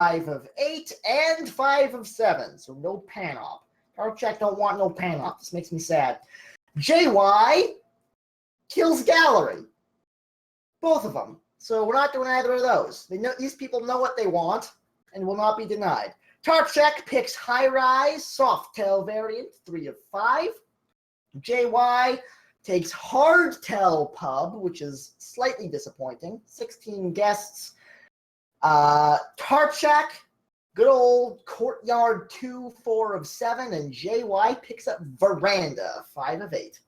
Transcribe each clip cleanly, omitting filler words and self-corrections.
of 8 and 5 of 7. So no pan-off. Tarpshack don't want no pan-off. This makes me sad. JY kills Gallery. Both of them. So we're not doing either of those. These people know what they want and will not be denied. Tarpshack picks high-rise, soft-tail variant, 3 of 5. JY takes hard-tail pub, which is slightly disappointing. 16 guests. Tarpshack, good old Courtyard 2, 4 of 7, and JY picks up Veranda, 5 of 8.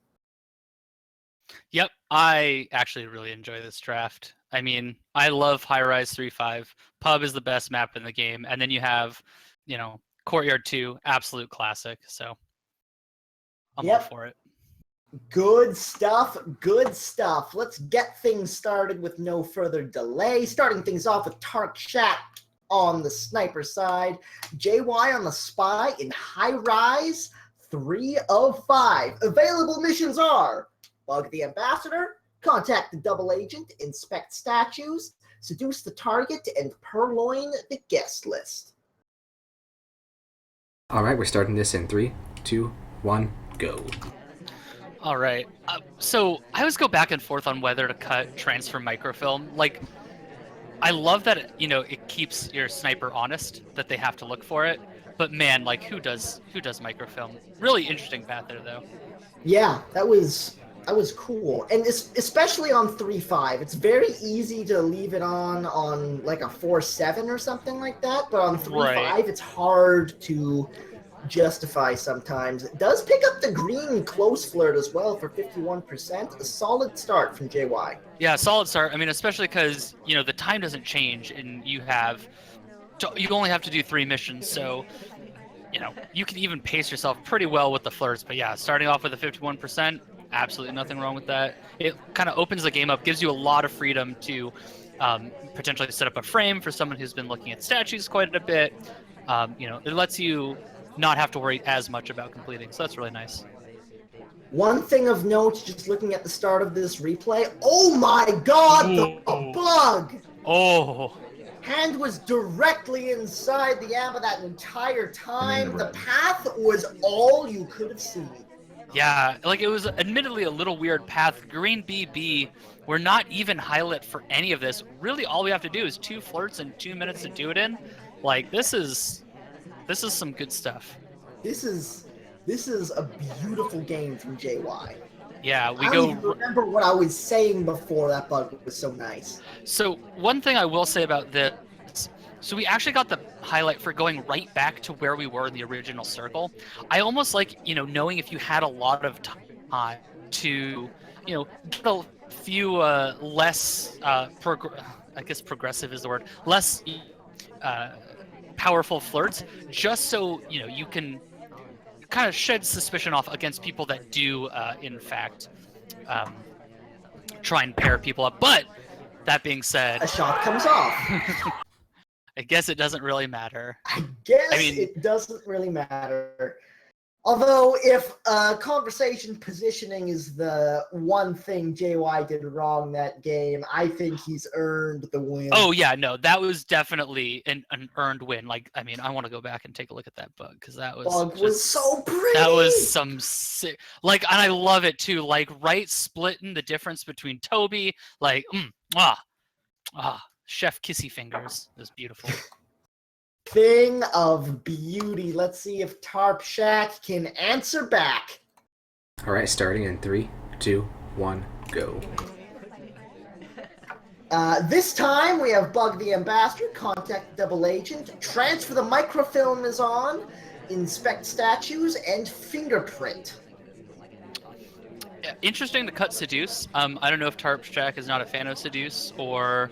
Yep, I actually really enjoy this draft. I mean, I love High Rise 3-5. Pub is the best map in the game, and then you have, Courtyard 2, absolute classic. So I'm all for it. Good stuff, good stuff. Let's get things started with no further delay. Starting things off with Tarpshack on the sniper side. JY on the spy in High Rise, 3 of 5. Available missions are bug the ambassador, contact the double agent, inspect statues, seduce the target, and purloin the guest list. All right, we're starting this in 3, 2, 1, go. All right. So I always go back and forth on whether to cut transfer microfilm. Like, I love that it keeps your sniper honest, that they have to look for it. But man, like, who does microfilm? Really interesting path there, though. Yeah, that was cool, and especially on 3-5, it's very easy to leave it on like a 4-7 or something like that. But on 3-5, It's hard to justify sometimes. It does pick up the green close flirt as well for 51%. A solid start from JY. Yeah, solid start. I mean, especially because the time doesn't change, and you only have to do 3 missions, so you can even pace yourself pretty well with the flirts. But yeah, starting off with a 51%, absolutely nothing wrong with that. It kind of opens the game up, gives you a lot of freedom to potentially set up a frame for someone who's been looking at statues quite a bit. It lets you not have to worry as much about completing, so that's really nice. One thing of note, just looking at the start of this replay, oh my god, the bug! Oh! Hand was directly inside the ammo that entire time. The path was all you could have seen. Yeah, like, it was admittedly a little weird path. Green BB, we're not even highlight for any of this. Really, all we have to do is 2 flirts and 2 minutes to do it in. Like, this is some good stuff. This is a beautiful game from JY. Yeah, I don't even remember what I was saying before that bug was so nice. So one thing I will say about this, so we actually got the highlight for going right back to where we were in the original circle. I almost like, knowing if you had a lot of time to, get a few less, I guess progressive is the word, less powerful flirts, just so, you can kind of shed suspicion off against people that do, in fact, try and pair people up. But that being said, a shot comes off. I guess it doesn't really matter. It doesn't really matter. Although, if conversation positioning is the one thing JY did wrong that game, I think he's earned the win. Oh, yeah, no, that was definitely an earned win. Like, I mean, I want to go back and take a look at that bug, because that was so pretty. That was some sick, like, and I love it too. Like, right splitting the difference between Toby, like, chef kissy fingers. It was beautiful. Thing of beauty. Let's see if Tarpshack can answer back. All right, starting in 3, 2, 1, go. This time we have bug the ambassador, contact the double agent, transfer the microfilm is on, inspect statues, and fingerprint. Interesting to cut seduce. I don't know if Tarpshack is not a fan of seduce or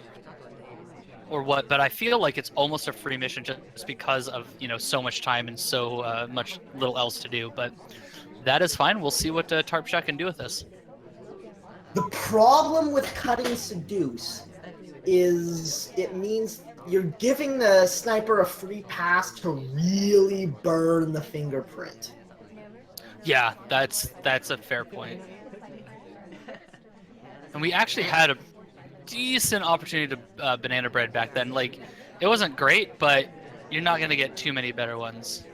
what, but I feel like it's almost a free mission just because of so much time and so much little else to do. But that is fine. We'll see what Tarpshack can do with this. The problem with cutting seduce is it means you're giving the sniper a free pass to really burn the fingerprint. Yeah, that's a fair point. And we actually had a decent opportunity to banana bread back then. Like, It wasn't great, but you're not going to get too many better ones.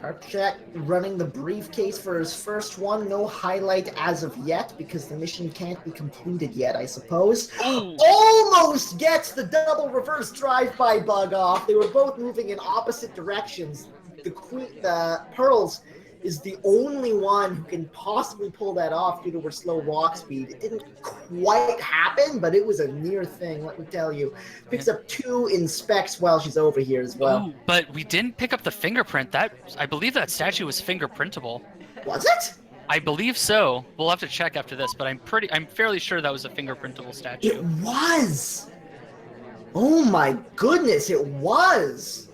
Tarpshack running the briefcase for his first one. No highlight as of yet because the mission can't be completed yet, I suppose. Ooh. Almost gets the double reverse drive-by bug off. They were both moving in opposite directions. The Pearls is the only one who can possibly pull that off due to her slow walk speed. It didn't quite happen, but it was a near thing, let me tell you. Picks up 2 in specs while she's over here as well. Ooh, but we didn't pick up the fingerprint. I believe that statue was fingerprintable. Was it? I believe so. We'll have to check after this, but I'm fairly sure that was a fingerprintable statue. It was! Oh my goodness, it was!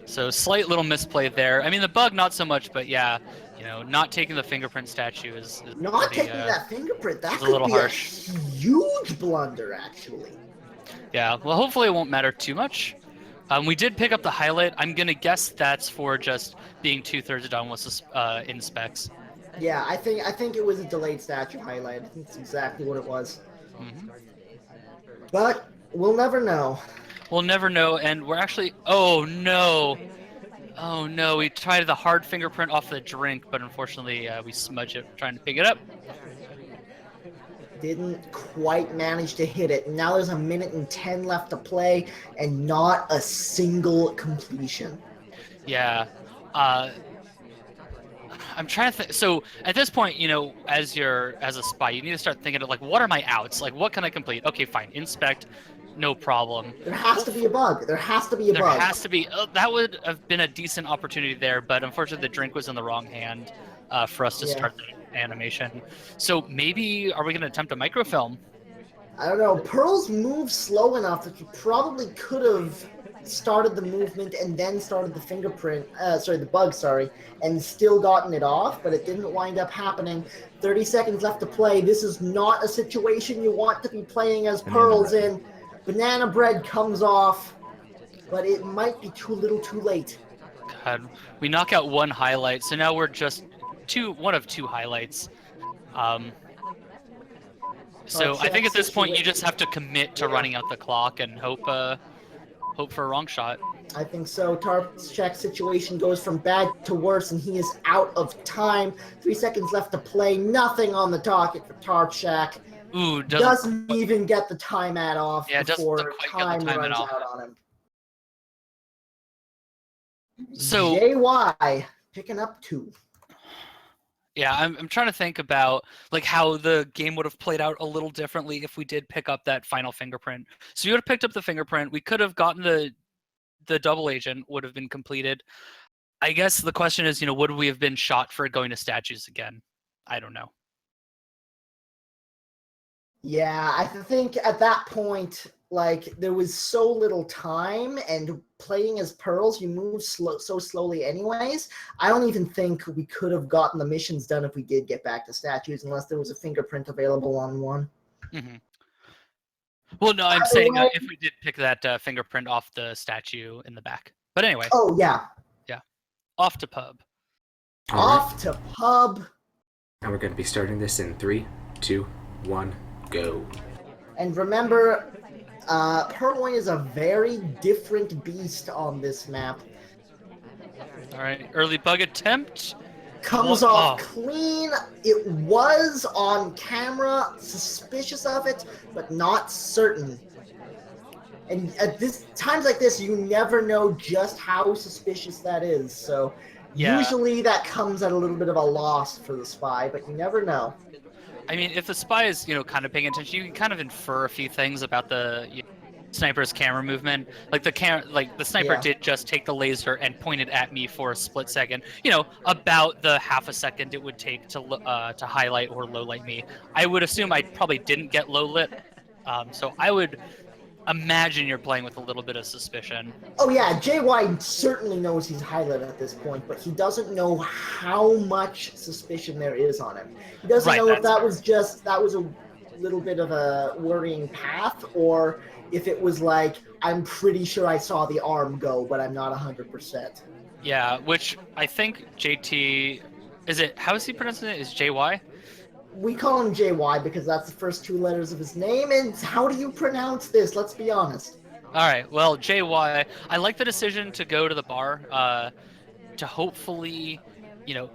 So slight little misplay there. I mean, the bug not so much, but yeah, not taking the fingerprint statue is Not pretty, taking that fingerprint, that a could little be harsh. a huge blunder, actually. Yeah, well, hopefully it won't matter too much. We did pick up the highlight. I'm gonna guess that's for just being 2/3 done with in specs. Yeah, I think it was a delayed statue highlight. I think that's exactly what it was. Mm-hmm. But we'll never know. We'll never know, and we're actually... Oh, no! Oh, no, we tried the hard fingerprint off the drink, but unfortunately we smudged it trying to pick it up. Didn't quite manage to hit it. Now there's 1:10 left to play, and not a single completion. Yeah. I'm trying to think. So at this point, as a spy, you need to start thinking of, like, what are my outs? Like, what can I complete? Okay, fine. Inspect. No problem. There has to be a bug. There has to be a bug. There has to be. That would have been a decent opportunity there, but unfortunately the drink was in the wrong hand for us to start the animation. So maybe, are we going to attempt a microfilm? I don't know. Pearls move slow enough that you probably could have started the movement and then started the the bug, and still gotten it off, but it didn't wind up happening. 30 seconds left to play. This is not a situation you want to be playing as Pearls in. Banana bread comes off, but it might be too little too late. God, we knock out one highlight, so now we're just one of 2 highlights. So I think at this point you just have to commit to running out the clock and hope for a wrong shot. I think so. Tarpshack's situation goes from bad to worse, and he is out of time. 3 seconds left to play. Nothing on the docket for Tarpshack. Ooh, doesn't even get the time ad off before doesn't quite time get the runs off. out on him. So JY picking up 2. Yeah, I'm trying to think about, like, how the game would have played out a little differently if we did pick up that final fingerprint. So you would have picked up the fingerprint. We could have gotten the double agent would have been completed. I guess the question is, would we have been shot for going to statues again? I don't know. Yeah, I think at that point, like, there was so little time, and playing as Pearls, you move so slowly anyways. I don't even think we could have gotten the missions done if we did get back to statues, unless there was a fingerprint available on one. Mm-hmm. Well, no, I'm saying if we did pick that fingerprint off the statue in the back. But anyway. Oh, yeah. Yeah. Off to pub. Off to pub. And we're going to be starting this in 3, 2, 1, go. And remember, Purloin is a very different beast on this map. All right, early bug attempt. Comes off clean. It was on camera, suspicious of it, but not certain. And at times like this, you never know just how suspicious that is. So usually that comes at a little bit of a loss for the spy, but you never know. I mean, if the spy is, kind of paying attention, you can kind of infer a few things about the sniper's camera movement. Like the sniper did just take the laser and point it at me for a split second. About the half a second it would take to highlight or low light me. I would assume I probably didn't get low lit, so I would imagine you're playing with a little bit of suspicion. Oh yeah, JY certainly knows he's highlighted at this point, but he doesn't know how much suspicion there is on him. He doesn't know if that was a little bit of a worrying path, or if it was like, I'm pretty sure I saw the arm go, but I'm not 100%. Yeah, which I think JT, how is he pronouncing it? Is JY? We call him JY because that's the first 2 letters of his name, and how do you pronounce this? Let's be honest. All right. Well, JY, I like the decision to go to the bar to hopefully,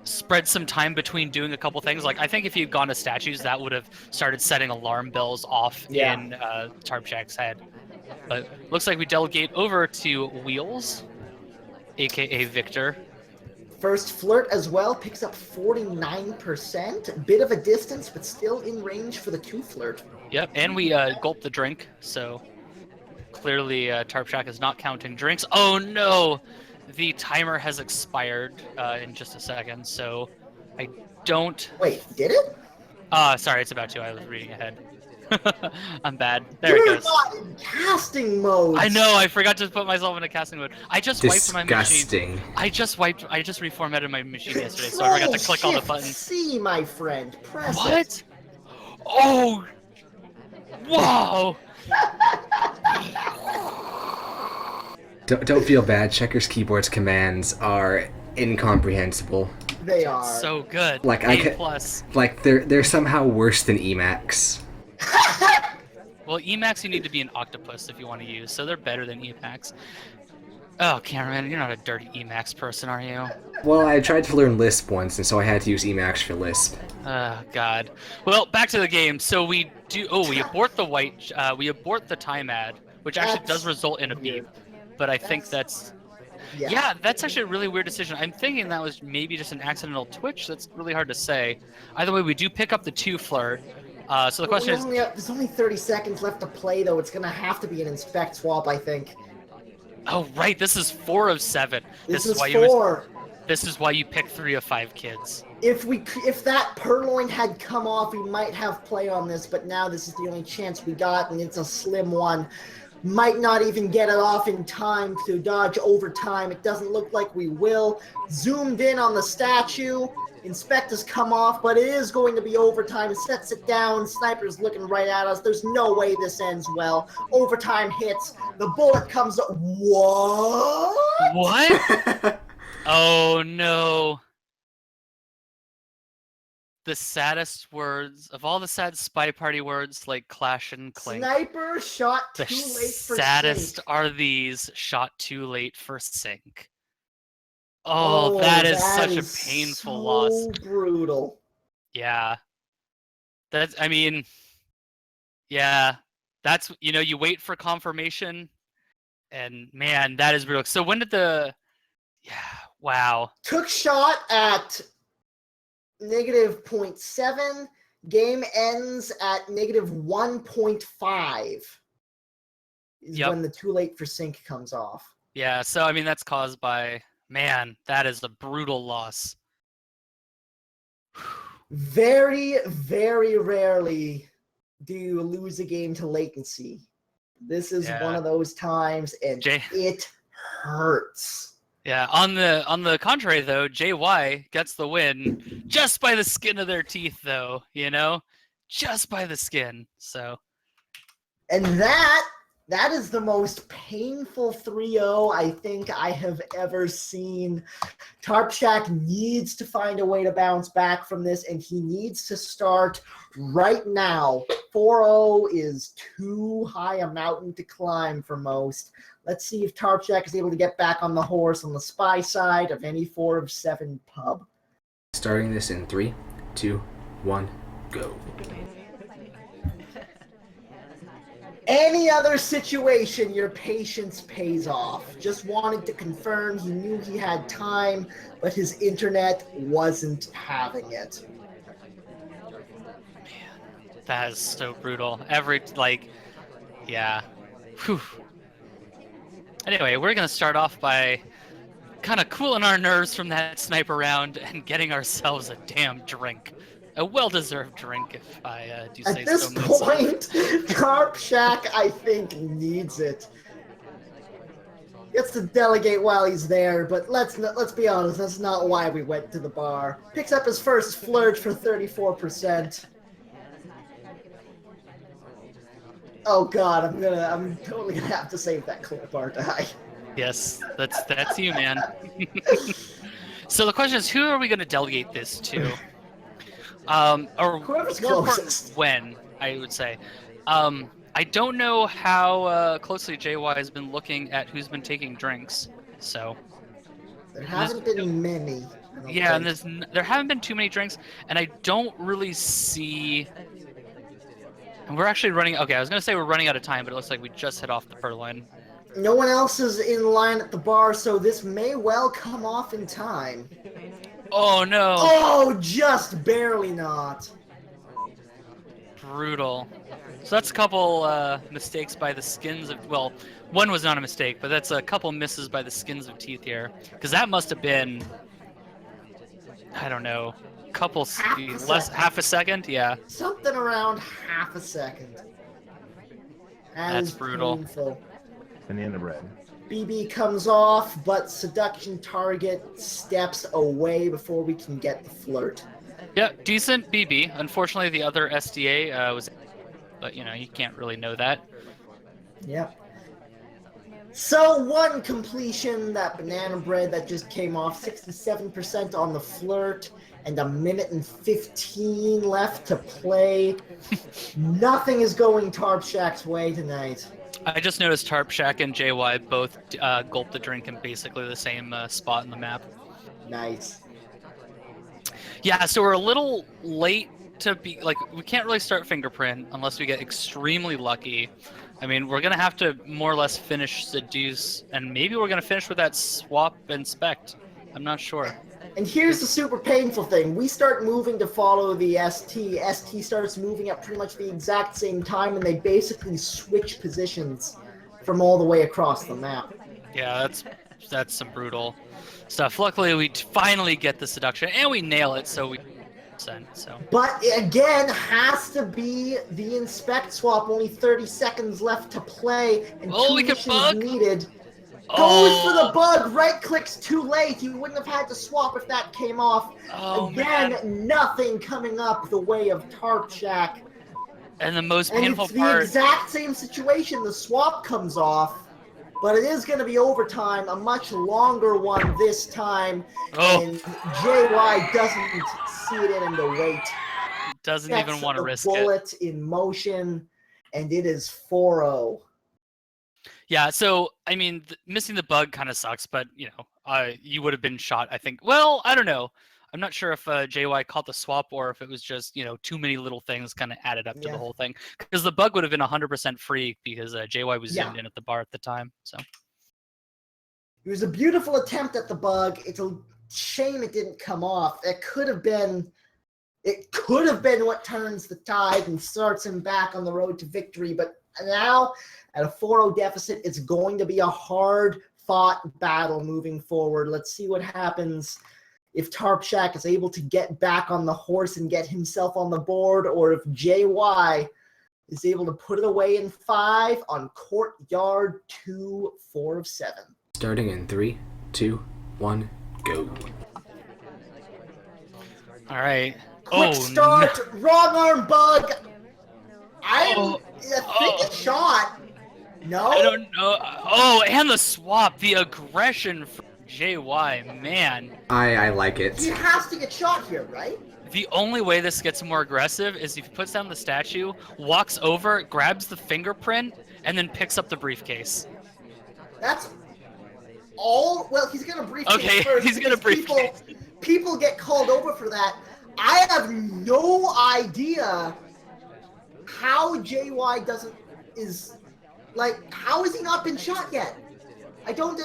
spread some time between doing a couple things. Like I think if you'd gone to statues, that would have started setting alarm bells off Yeah. in Tarpshack's head. But looks like we delegate over to Wheels, aka Victor. First flirt as well, picks up 49%. Bit of a distance, but still in range for the 2 flirt. Yep, and we gulp the drink, so clearly Tarpshack is not counting drinks. Oh no! The timer has expired in just a second, so I don't... Wait, did it? Sorry, it's about to. I was reading ahead. I'm bad. There You're it goes. not in casting mode. I know, I forgot to put myself into casting mode. I just wiped my machine. Disgusting. I just reformatted my machine yesterday, so I forgot to click all the buttons. C, my friend. Press it. What? Oh! Whoa! Don't feel bad. Checker's keyboard's commands are incomprehensible. They are. So good. Like A plus. Like they're somehow worse than Emacs. Well, Emacs you need to be an octopus if you want to use, so they're better than Emacs. Oh, cameraman, you're not a dirty Emacs person, are you? Well, I tried to learn Lisp once, and so I had to use Emacs for Lisp. Oh God. Well, back to the game. So we do. Oh, we abort the we abort the time ad, which actually does result in a beep. But I think that's. Yeah, that's actually a really weird decision. I'm thinking that was maybe just an accidental twitch. That's really hard to say. Either way, we do pick up the 2 flirt. So the question is... There's only 30 seconds left to play, though. It's going to have to be an inspect swap, I think. Oh, right. This is 4 of 7. This is why 4. This is why you pick 3 of 5 kids. If that purloin had come off, we might have play on this, but now this is the only chance we got, and it's a slim one. Might not even get it off in time to dodge overtime. It doesn't look like we will. Zoomed in on the statue. Inspect has come off, but it is going to be overtime. Sets it down. Sniper's looking right at us. There's no way this ends well. Overtime hits. The bullet comes up. What? What? Oh, no. The saddest words of all the sad spy party words, like clash and clink. Sniper shot too The late for saddest sync. are these shot too late for sync. Oh, that is such a painful so loss. Brutal. Yeah. I mean, yeah. That's, you wait for confirmation, and man, that is brutal. So when did yeah, wow. Took shot at -0.7. Game ends at -1.5. Is when the too late for sync comes off. Yeah, so I mean that's caused by, man, that is a brutal loss. Very, very rarely do you lose a game to latency. This is one of those times, and it hurts. Yeah, on the contrary though, JY gets the win just by the skin of their teeth though, just by the skin. So, and that is the most painful 3-0 I think I have ever seen. Tarpshack needs to find a way to bounce back from this, and he needs to start right now. 4-0 is too high a mountain to climb for most. Let's see if Tarpshack is able to get back on the horse on the spy side of any 4 of 7 pub. Starting this in 3, 2, 1, go. Any other situation, your patience pays off. Just wanted to confirm he knew he had time, but his internet wasn't having it. Man, that is so brutal. Yeah. Whew. Anyway, we're going to start off by kind of cooling our nerves from that sniper round and getting ourselves a damn drink. A well-deserved drink, if I do say so. At this point, Tarpshack, I think, needs it. Gets to delegate while he's there, but let's be honest, that's not why we went to the bar. Picks up his first flirt for 34%. Oh God, I'm totally gonna have to save that clip, aren't I? Yes, that's you, man. So the question is, who are we going to delegate this to? Or whoever's more important, closest. when, I would say. I don't know how closely JY has been looking at who's been taking drinks. So There there's haven't been many. I don't yeah, and think. there haven't been too many drinks, and I don't really see. And we're actually running. Okay, I was gonna say we're running out of time, but it looks like we just hit off the per line. No one else is in line at the bar, so this may well come off in time. Oh no! Oh, just barely not. Brutal. So that's a couple mistakes by the skins of. Well, one was not a mistake, but that's a couple misses by the skins of teeth here, because that must have been. I don't know. Couple half a second. Yeah. Something around half a second. That's brutal. Painful. Banana bread. BB comes off, but seduction target steps away before we can get the flirt. Yeah, decent BB. Unfortunately, the other SDA was, but you know you can't really know that. Yep. So one completion, that banana bread that just came off, 67% on the flirt, and 1:15 left to play. Nothing is going Tarpshack's way tonight. I just noticed Tarpshack and JY both gulped the drink in basically the same spot in the map. Nice. Yeah, so we're a little late to be like we can't really start fingerprint unless we get extremely lucky. I mean, we're gonna have to more or less finish Seduce, and maybe we're gonna finish with that Swap Inspect. I'm not sure. And here's the super painful thing. We start moving to follow the ST. ST starts moving at pretty much the exact same time, and they basically switch positions from all the way across the map. Yeah, that's some brutal stuff. Luckily, we finally get the seduction, and we nail it, so we send. So. But again, has to be the inspect swap. Only 30 seconds left to play, and two we can missions bug. needed. Goes Oh. for the bug. Right clicks too late. You wouldn't have had to swap if that came off. Oh, Again, man. nothing coming up the way of Tarpshack. And the most And painful it's the part. exact same situation. The swap comes off, but it is going to be overtime, a much longer one this time. Oh. And JY doesn't see it in the wait. Doesn't even want to risk it. Bullet in motion, and it is 4-0. Yeah, so I mean, missing the bug kind of sucks, but you know, you would have been shot. I think. Well, I don't know. I'm not sure if JY caught the swap or if it was just too many little things kind of added up to the whole thing. Because the bug would have been 100% free because JY was zoomed in at the bar at the time. So it was a beautiful attempt at the bug. It's a shame it didn't come off. It could have been what turns the tide and starts him back on the road to victory. But now, at a 4-0 deficit, it's going to be a hard-fought battle moving forward. Let's see what happens if Tarpshack is able to get back on the horse and get himself on the board, or if JY is able to put it away in 5 on Courtyard 2, 4 of 7. Starting in 3, 2, 1, go. all right. Quick start, wrong arm bug. I think it's shot. No? I don't know. Oh, and the swap, the aggression from JY, man. I like it. He has to get shot here, right? The only way this gets more aggressive is if he puts down the statue, walks over, grabs the fingerprint, and then picks up the briefcase. That's all. Well, he's gonna briefcase Okay, first. he's gonna briefcase. People get called over for that. I have no idea how JY how has he not been shot yet? I don't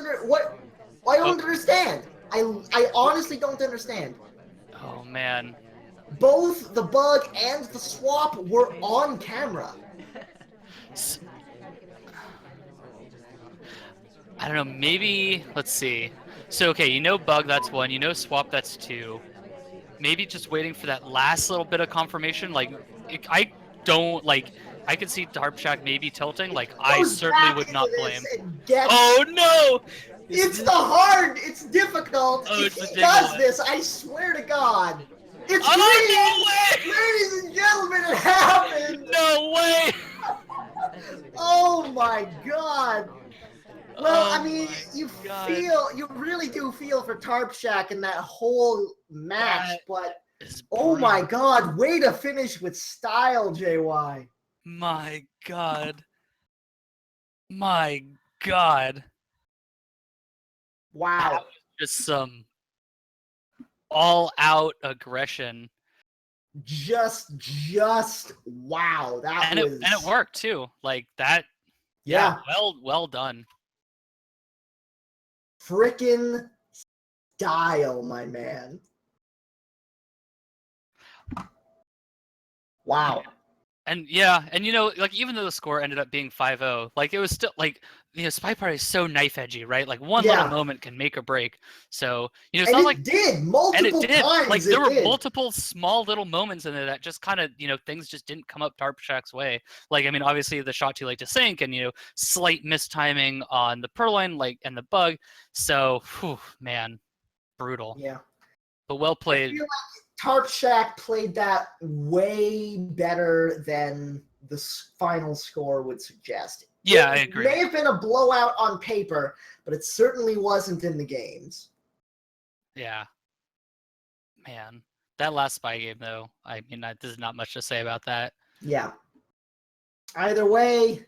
understand. I honestly don't understand. Oh man. Both the bug and the swap were on camera. I don't know, maybe, let's see. So, okay, bug, that's 1, swap, that's 2. Maybe just waiting for that last little bit of confirmation. I could see Tarpshack maybe tilting. I certainly would not blame. Oh no! It's difficult. Oh, if he does this, I swear to God. It's green! No way! Ladies and gentlemen, it happened! No way! Oh my God! Well, I mean, you really do feel for Tarpshack in that whole match, but oh my God, way to finish with style, JY. My God. My God. Wow. That was just some all-out aggression. Just wow. That And was it worked too. Like that. Yeah. Well done. Frickin' style, my man. Wow. And yeah, and you know, like even though the score ended up being 5-0, like it was still like SpyParty is so knife edgy, right? Like one little Yeah. moment can make or break. So it's And not it like did and multiple it did. Like times. there It were did. multiple small little moments in there that just kind of things just didn't come up Tarpshack's way. Like I mean, obviously the shot too late to sink, and slight mistiming on the purloin, like and the bug. So, man, brutal. Yeah. But well I played. feel like Tarpshack played that way better than the final score would suggest. Yeah, I It agree. may have been a blowout on paper, but it certainly wasn't in the games. Yeah. Man, that last spy game though, I mean, there's not much to say about that. Yeah. Either way,